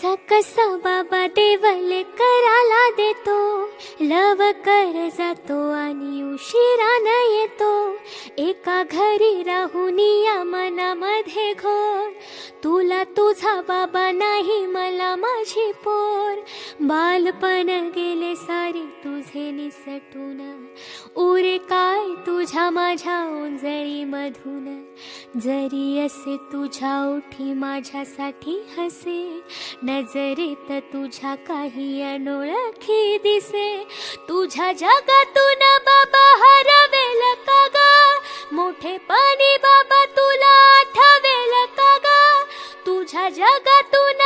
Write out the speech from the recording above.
कसा कसा बाबा देवले कराला देतो, लवकर जातो आणि उशिराने येतो. एका घरी राहून या मनामध्ये घोर, तुला तुझा बाबा नाही मला माझी पोर. बालपण गेले सारे तुझे निसटून, उरे काय तुझ्या माझ्या ओंजळी मधून. जरी असे तुझ्या ओठी माझ्यासाठी हसे, नजरेत तुझ्या काही अनोळखी दिसे. तुझ्या जगातून बाबा हरवेल का ग, मोठेपणी बाबा तुला आठवेल का ग. तुझ्या जगातून